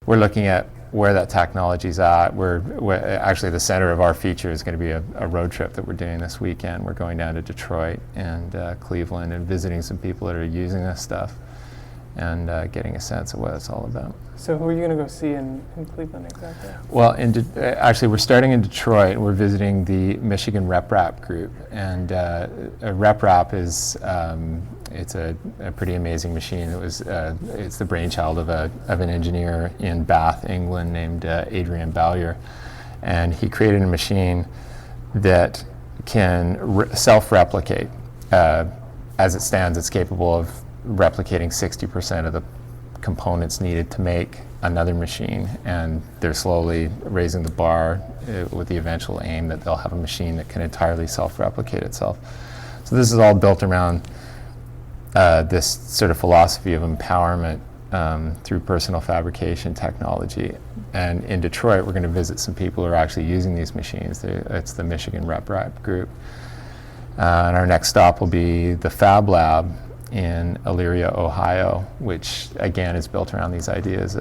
we're looking at where that technology's at. We're actually, the center of our feature is going to be a road trip that we're doing this weekend. We're going down to Detroit and Cleveland and visiting some people that are using this stuff and getting a sense of what it's all about. So who are you going to go see in Cleveland exactly? Well, actually, we're starting in Detroit. We're visiting the Michigan RepRap group, and RepRap is it's a pretty amazing machine. It's the brainchild of an engineer in Bath, England, named Adrian Bowyer, and he created a machine that can self-replicate. As it stands, it's capable of replicating 60% of the components needed to make another machine, and they're slowly raising the bar with the eventual aim that they'll have a machine that can entirely self-replicate itself. So this is all built around this sort of philosophy of empowerment through personal fabrication technology. And in Detroit, we're going to visit some people who are actually using these machines. It's the Michigan RepRap group. And our next stop will be the Fab Lab in Elyria, Ohio, which again is built around these ideas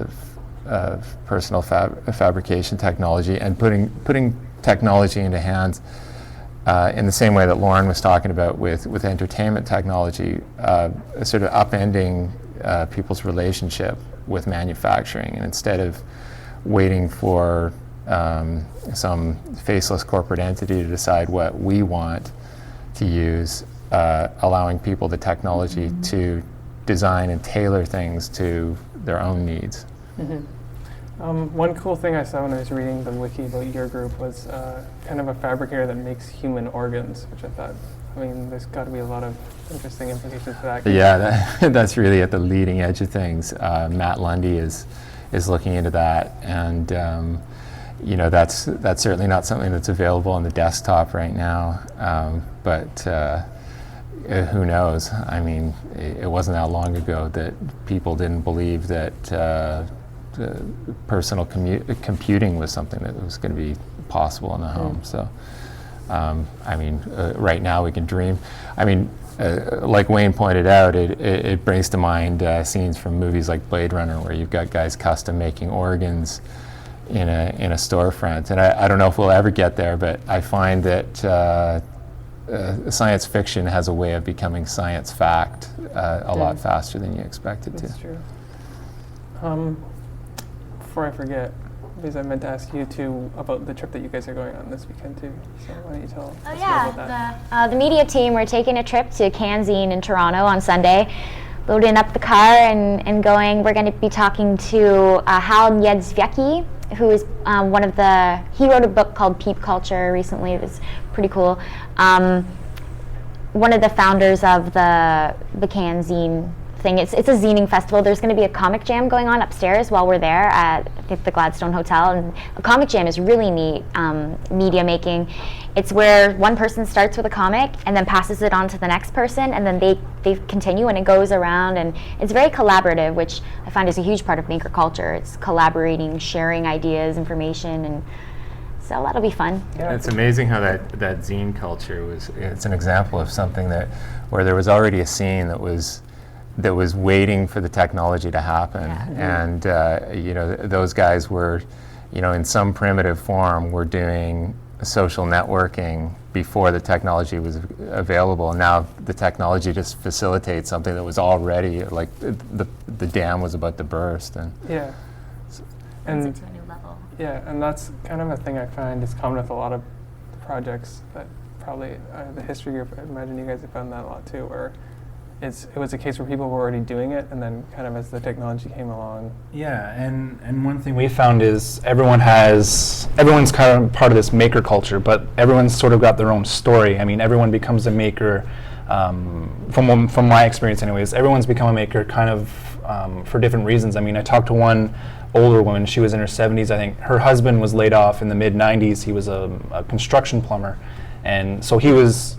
of personal fabrication technology and putting technology into hands in the same way that Lauren was talking about with entertainment technology, sort of upending people's relationship with manufacturing. And instead of waiting for some faceless corporate entity to decide what we want to use, allowing people the technology to design and tailor things to their own needs. One cool thing I saw when I was reading the wiki about your group was kind of a fabricator that makes human organs, which I thought, I mean, there's got to be a lot of interesting implications for that. Yeah, that's really at the leading edge of things. Matt Lundy is looking into that, and you know, that's certainly not something that's available on the desktop right now, but who knows? I mean, it wasn't that long ago that people didn't believe that personal computing was something that was going to be possible in the home. So, I mean, right now we can dream. I mean, like Wayne pointed out, it brings to mind scenes from movies like Blade Runner, where you've got guys custom making organs in a storefront. And I don't know if we'll ever get there, but I find that science fiction has a way of becoming science fact a lot faster than you expect it to. That's true. Before I forget, because I meant to ask you too about the trip that you guys are going on this weekend too. So why don't you tell us more about that? The media team, we're taking a trip to Kanzine in Toronto on Sunday, loading up the car and going. We're going to be talking to Hal Niedzwiecki, who is he wrote a book called Peep Culture recently. It was pretty cool. One of the founders of the Kanzine thing. It's a zining festival. There's going to be a comic jam going on upstairs while we're there at the Gladstone Hotel. And a comic jam is really neat media making. It's where one person starts with a comic and then passes it on to the next person, and then they continue and it goes around, and it's very collaborative, which I find is a huge part of MakerCulture. It's collaborating, sharing ideas, information, and so that'll be fun. Yeah. It's amazing how that zine culture it's an example of something where there was already a scene that was waiting for the technology to happen. Yeah. And you know, those guys were, you know, in some primitive form, were doing social networking before the technology was available. And now the technology just facilitates something that was already, like, the dam was about to burst. And yeah. And it's to a new level. Yeah, and that's kind of a thing I find is common with a lot of the projects that probably the history group, I imagine you guys have found that a lot too, where it was a case where people were already doing it, and then kind of as the technology came along. Yeah, and one thing we found is everyone's kind of part of this maker culture, but everyone's sort of got their own story. I mean, everyone becomes a maker, from my experience anyways, everyone's become a maker kind of for different reasons. I mean, I talked to one older woman, she was in her 70s, I think. Her husband was laid off in the mid-90s. He was a construction plumber, and so he was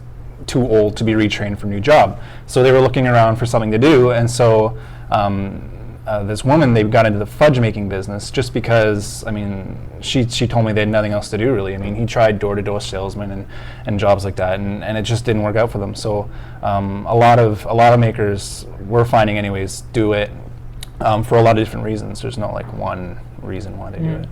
too old to be retrained for a new job. So they were looking around for something to do, and so this woman, they got into the fudge making business just because, I mean, she told me they had nothing else to do really. I mean, he tried door-to-door salesman and jobs like that, and it just didn't work out for them. So a lot of makers, we're finding anyways, do it for a lot of different reasons. There's not like one reason why they do it.